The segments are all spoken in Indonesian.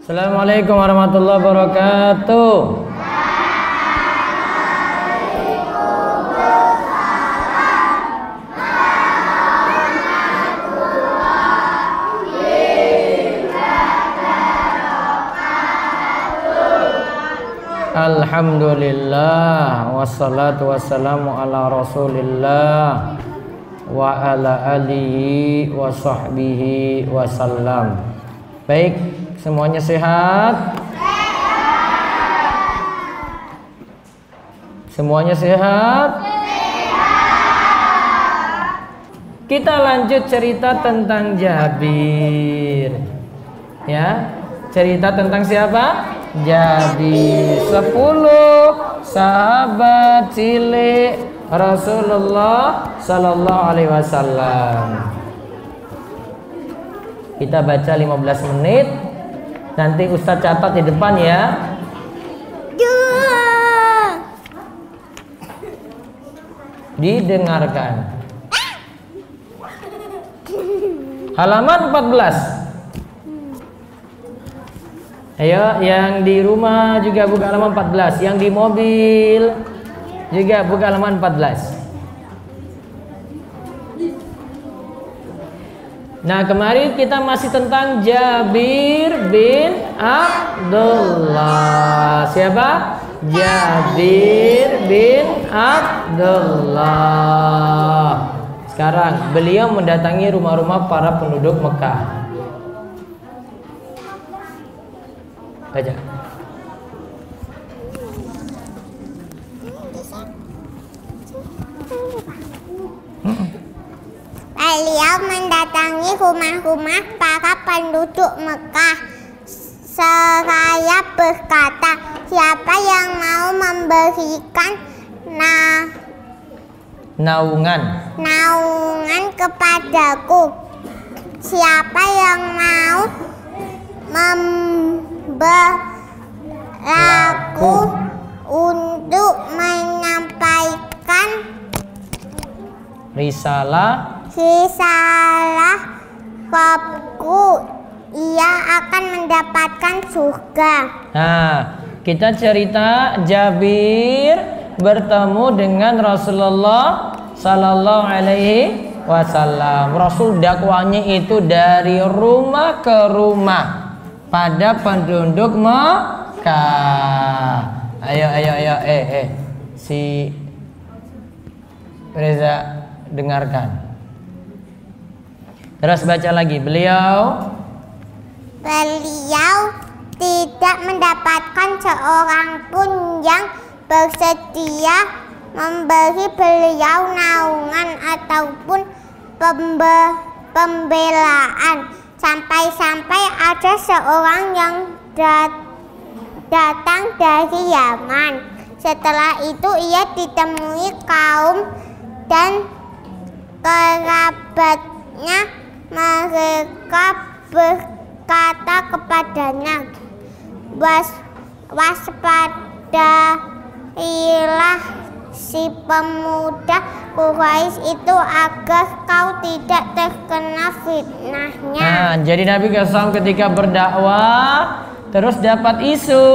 Assalamualaikum warahmatullahi wabarakatuh. Alhamdulillah wassalatu wassalamu ala rasulillah wa ala alihi wa sahbihi wasallam. Baik, semuanya sehat? Semuanya sehat? Kita lanjut cerita tentang Jabir. Ya, cerita tentang siapa? Jabir, 10 sahabat cilik Rasulullah Sallallahu Alaihi Wasallam. Kita baca 15 menit. Nanti Ustadz catat di depan ya. Didengarkan. Halaman 14. Ayo, yang di rumah juga buka halaman 14, yang di mobil juga buka halaman 14. Nah, kemarin kita masih tentang Jabir bin Abdullah. Siapa? Jabir bin Abdullah. Sekarang beliau mendatangi rumah-rumah para penduduk Mekah. Baca. Beliau mendatangi rumah-rumah para penduduk Mekah seraya berkata, siapa yang mau memberikan naungan kepadaku? Siapa yang mau memberiku untuk menyampaikan risalah Robku, ia akan mendapatkan surga. Nah, kita cerita Jabir bertemu dengan Rasulullah Sallallahu Alaihi Wasallam. Rasul dakwanya itu dari rumah ke rumah pada penduduk Mekah. Ayo, si Reza dengarkan. Terus baca lagi. Beliau tidak mendapatkan seorang pun yang bersedia memberi beliau naungan ataupun pembelaan, sampai-sampai ada seorang yang datang dari Yaman. Setelah itu ia ditemui kaum dan kerabatnya. Mereka berkata kepadanya, waspadailah si pemuda Quraisy itu agar kau tidak terkena fitnahnya. Nah, jadi Nabi SAW ketika berdakwah terus dapat isu,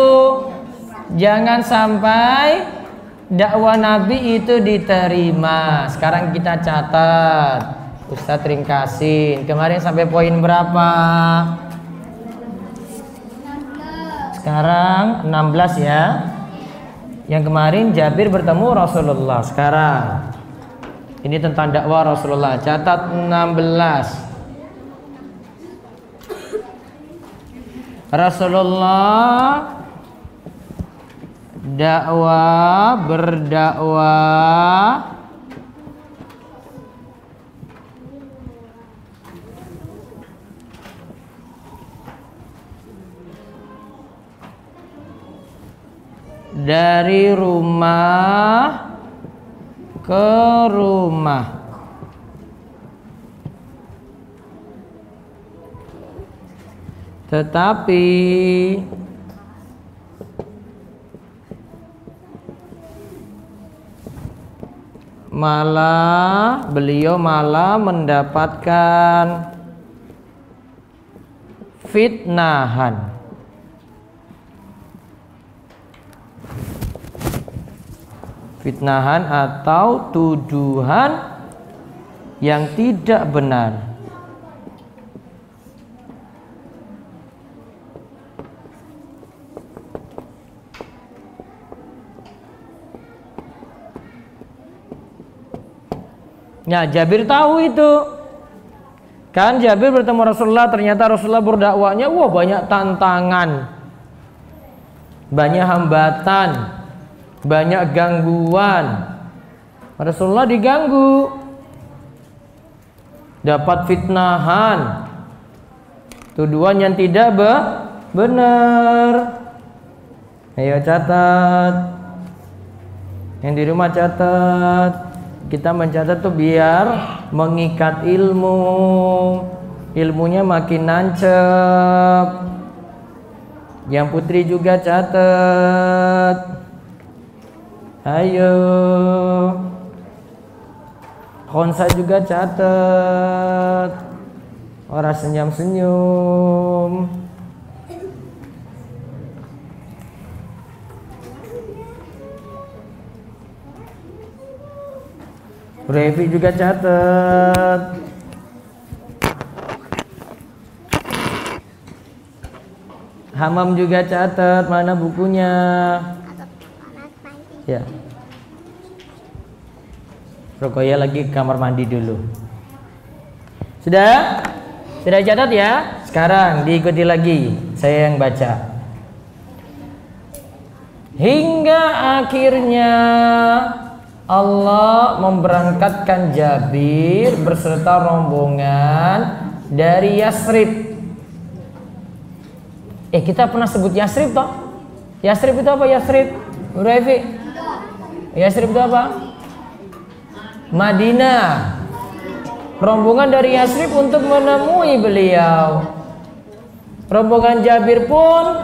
jangan sampai dakwah Nabi itu diterima. Sekarang kita catat, Ustadz ringkasin. Kemarin sampai poin berapa? Sekarang 16 ya. Yang kemarin Jabir bertemu Rasulullah. Sekarang ini tentang dakwah Rasulullah. Catat 16. Rasulullah berdakwah dari rumah ke rumah. Tetapi beliau malah mendapatkan fitnahan. fitnahan atau tuduhan yang tidak benar. Nah, Jabir tahu itu. Kan Jabir bertemu Rasulullah, ternyata Rasulullah berdakwahnya banyak tantangan, banyak hambatan, banyak gangguan. Rasulullah diganggu, dapat fitnahan, tuduhan yang tidak benar. Ayo catat, yang di rumah catat. Kita mencatat tuh biar mengikat ilmunya makin nancep. Yang putri juga catat. Ayo, Khonsa juga catat. Orang senyum-senyum. Revi juga catat. Hamam juga catat. Mana bukunya? Ya. Rokoya lagi ke kamar mandi dulu. Sudah? Sudah catat ya? Sekarang diikuti lagi. Saya yang baca. Hingga akhirnya Allah memberangkatkan Jabir berserta rombongan dari Yasrib. Kita pernah sebut Yasrib toh? Yasrib itu apa Yasrib? Urafi? Yasrib itu apa? Madinah. Rombongan dari Yasrib untuk menemui beliau. Rombongan Jabir pun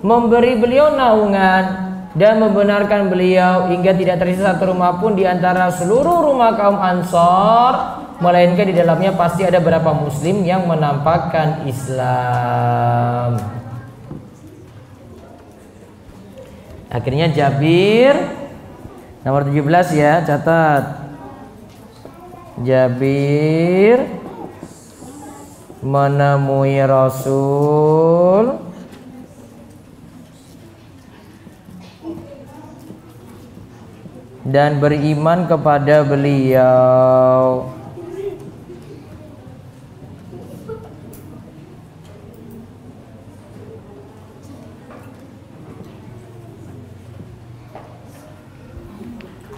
memberi beliau naungan dan membenarkan beliau hingga tidak tersisa satu rumah pun di antara seluruh rumah kaum Ansor, melainkan di dalamnya pasti ada beberapa muslim yang menampakkan Islam. Akhirnya Jabir nomor 17 ya, catat. Jabir menemui Rasul dan beriman kepada beliau.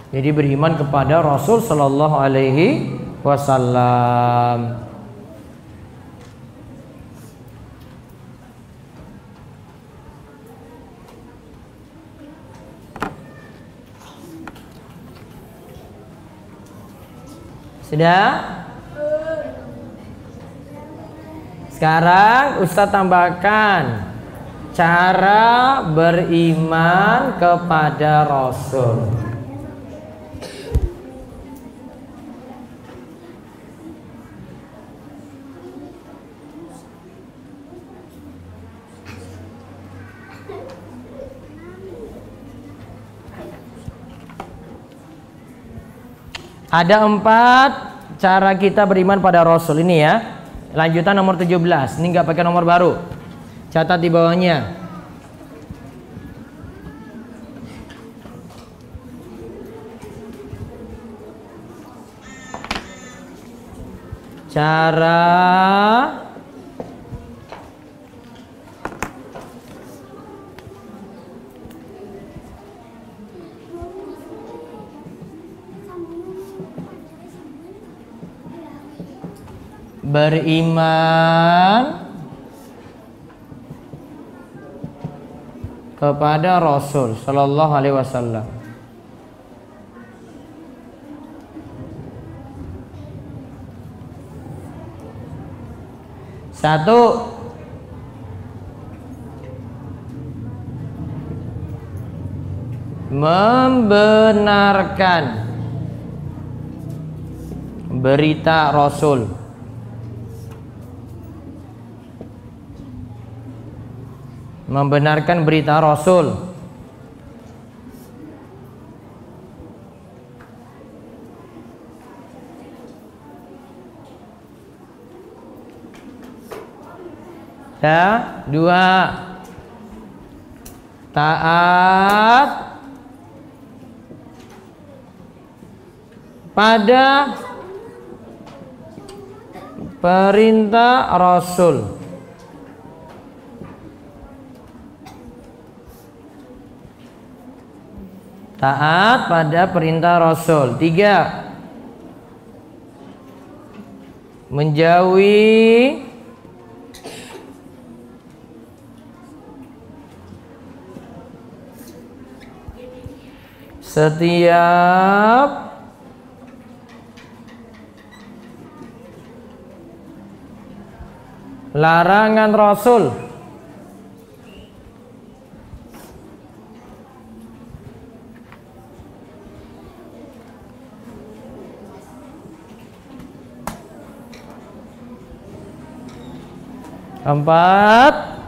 Jadi beriman kepada Rasul sallallahu alaihi wasallam. Sudah? Sekarang Ustadz tambahkan cara beriman kepada Rasul. Ada 4 cara kita beriman pada Rasul ini ya. Lanjutan nomor 17. Ini nggak pakai nomor baru. Catat di bawahnya. Cara beriman kepada Rasul sallallahu alaihi wasallam. Satu, membenarkan berita Rasul. Membenarkan berita Rasul. Ya, 2. Taat pada perintah Rasul. Taat pada perintah Rasul. 3. Menjauhi setiap larangan Rasul. Keempat,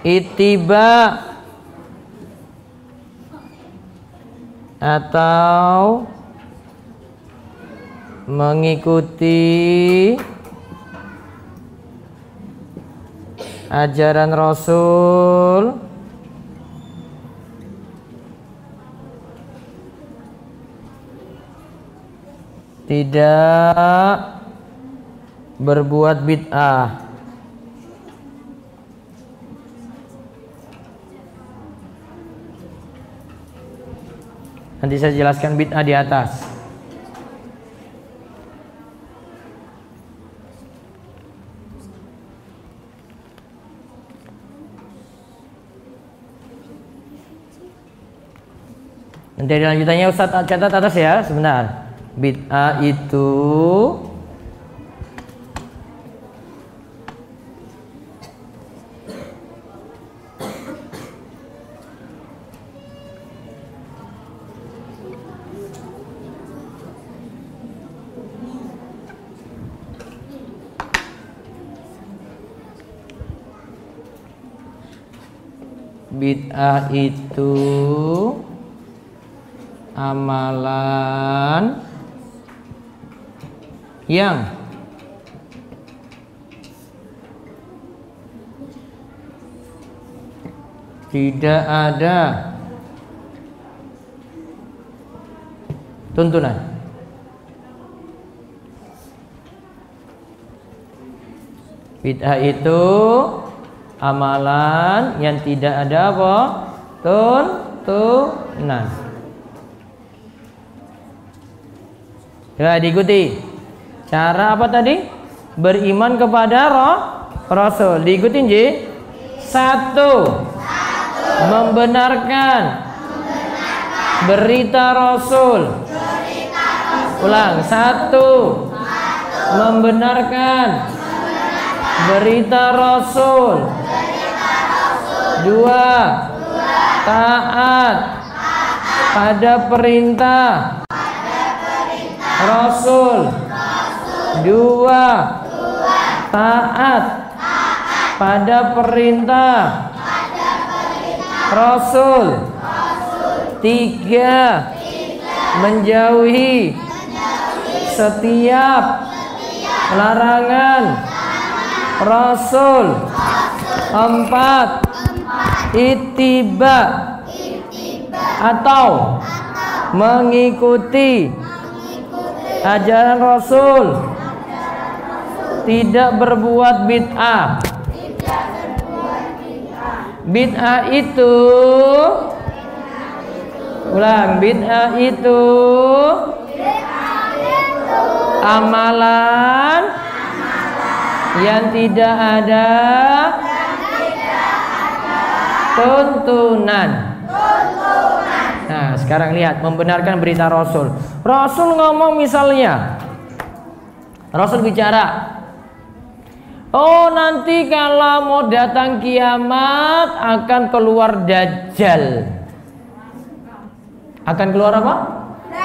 ittiba atau mengikuti ajaran Rasul tidak berbuat bid'ah. Nanti saya jelaskan bid'ah di atas. Nanti lanjutannya Ustaz catat atas ya, sebentar. Bid'ah itu amalan yang tidak ada tuntunan. Bid'ah itu amalan yang tidak ada apa? Tuntunan. Ya, diikuti. Cara apa tadi? Beriman kepada Rasul. Diikuti Ji. 1. Membenarkan berita Rasul. Ulang. 1. Membenarkan berita Rasul. 2. Taat pada perintah Rasul. 2. Taat pada perintah Rasul. 3. Menjauhi setiap larangan Rasul. 4. Ittiba atau mengikuti ajaran Rasul, tidak berbuat bid'ah. Bid'ah itu, ulang, bid'ah itu amalan yang tidak ada tuntunan. Nah, sekarang lihat, membenarkan berita Rasul. Rasul ngomong misalnya, Rasul bicara, oh nanti kalau mau datang kiamat akan keluar Dajjal. Akan keluar apa?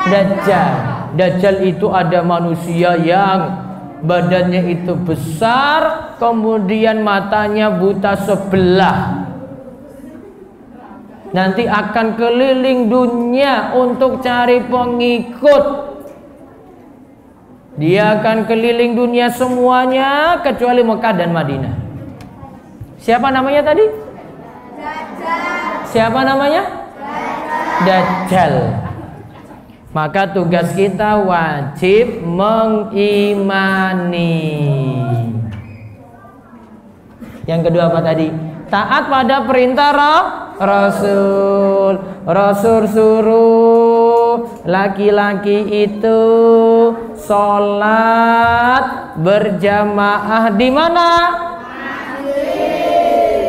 Dajjal. Dajjal itu ada manusia yang badannya itu besar, kemudian matanya buta sebelah. Nanti akan keliling dunia untuk cari pengikut. Dia akan keliling dunia semuanya kecuali Mekah dan Madinah. Siapa namanya tadi? Dajjal. Siapa namanya? Dajjal. Maka tugas kita wajib mengimani. Yang kedua apa tadi? Taat pada perintah Rasul. Rasul suruh laki-laki itu sholat berjamaah di mana?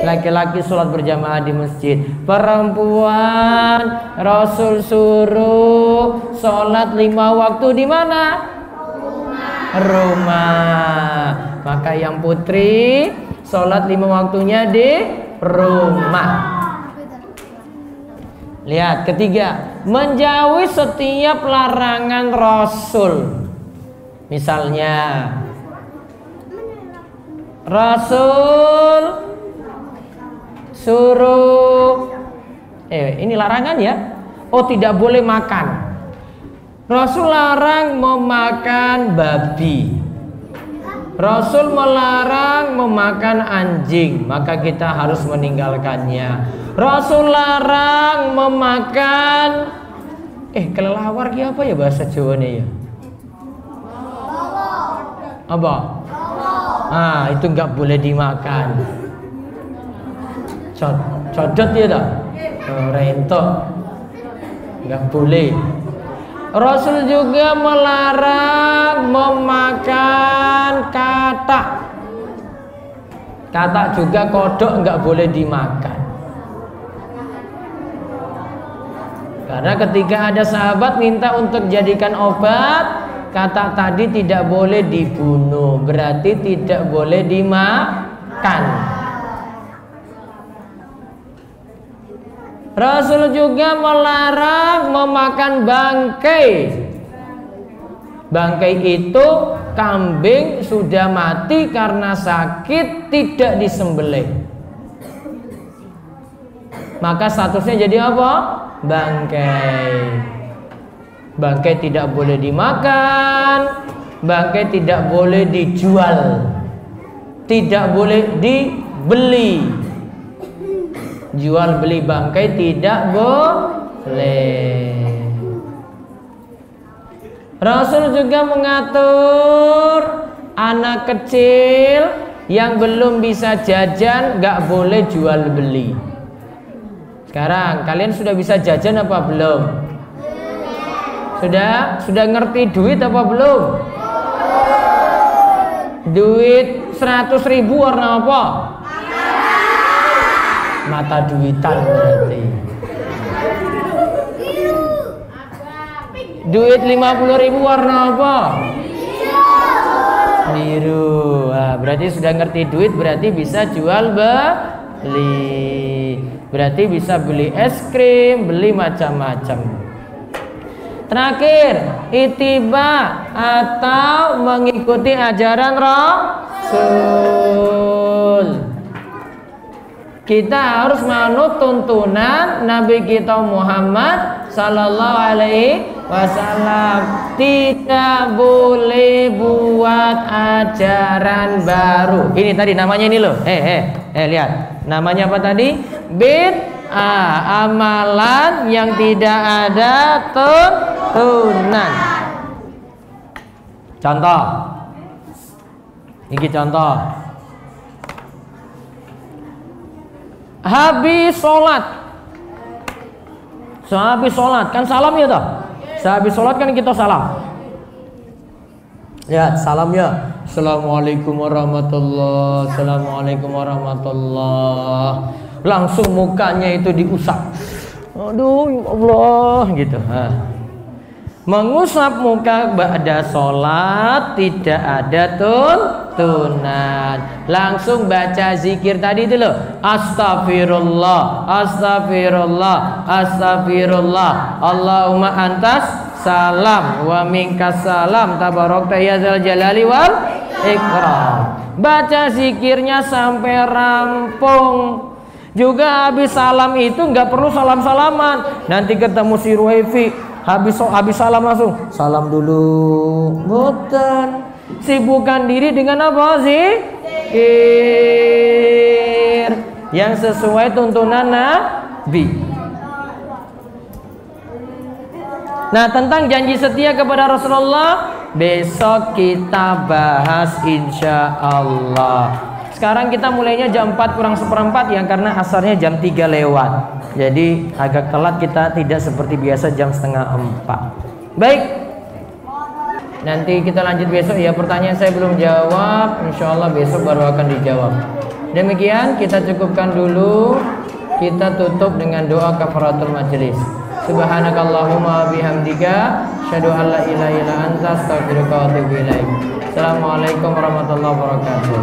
Laki-laki sholat berjamaah di masjid. Perempuan Rasul suruh sholat 5 waktu di mana? Rumah. Maka yang putri sholat 5 waktunya di rumah. Lihat, ketiga, menjauhi setiap larangan Rasul. Misalnya Rasul suruh ini larangan ya. Oh, tidak boleh makan. Rasul larang memakan babi. Rasul melarang memakan anjing, maka kita harus meninggalkannya. Rasul larang memakan kelelawar apa ya bahasa Jawanya ya? Apa? Itu nggak boleh dimakan. Codot ya tak? Rentok, nggak boleh. Rasul juga melarang memakan katak. Katak juga kodok nggak boleh dimakan. Karena ketika ada sahabat minta untuk jadikan obat, katak tadi tidak boleh dibunuh, berarti tidak boleh dimakan. Rasul juga melarang memakan bangkai. Bangkai itu kambing sudah mati karena sakit, tidak disembelih. Maka statusnya jadi apa? Bangkai. Bangkai tidak boleh dimakan, bangkai tidak boleh dijual, tidak boleh dibeli. Jual beli bangkai tidak boleh. Rasul juga mengatur anak kecil yang belum bisa jajan gak boleh jual beli. Sekarang kalian sudah bisa jajan apa belum? Sudah ngerti duit apa belum? Duit 100.000 warna apa? Mata duitan berarti. Duit 50.000 warna apa? Biru. Berarti sudah ngerti duit, berarti bisa jual beli. Berarti bisa beli es krim, beli macam-macam. Terakhir, ittiba atau mengikuti ajaran Rasul. Kita harus manut tuntunan Nabi kita Muhammad sallallahu alaihi wasallam. Tidak boleh buat ajaran baru. Ini tadi namanya ini loh. Lihat. Namanya apa tadi? Bid'ah, amalan yang tidak ada tuntunan. Contoh. Ini contoh. Habis sholat kan salam ya toh? Sehabis sholat kan kita salam. Ya, salam ya. Assalamualaikum warahmatullahi. Assalamualaikum warahmatullahi. Langsung mukanya itu diusap. Aduh, ya Allah gitu. Mengusap muka ba'da sholat tidak ada tuntunan. Langsung baca zikir tadi itu loh. Astagfirullah, astagfirullah, astagfirullah. Allahumma antas salam wa minkas salam tabarakta ya dzal jalali wal ikram. Baca zikirnya sampai rampung. Juga habis salam itu nggak perlu salam-salaman. Nanti ketemu si Ruhaifi, habis salam langsung salam dulu. Boten. Sibukkan diri dengan apa sih? Yang sesuai tuntunan Nabi. Nah, tentang janji setia kepada Rasulullah besok kita bahas insya Allah. Sekarang kita mulainya jam 4 kurang seperempat ya, karena asarnya jam 3 lewat. Jadi agak telat, kita tidak seperti biasa jam setengah 4. Baik, nanti kita lanjut besok ya. Pertanyaan saya belum jawab, insya Allah besok baru akan dijawab. Demikian, kita cukupkan dulu. Kita tutup dengan doa kafaratul majelis. Subhanakallahumma bihamdika asyhadu an la ilaha illa anta astaghfiruka wa atubu ilaik. Assalamualaikum warahmatullahi wabarakatuh.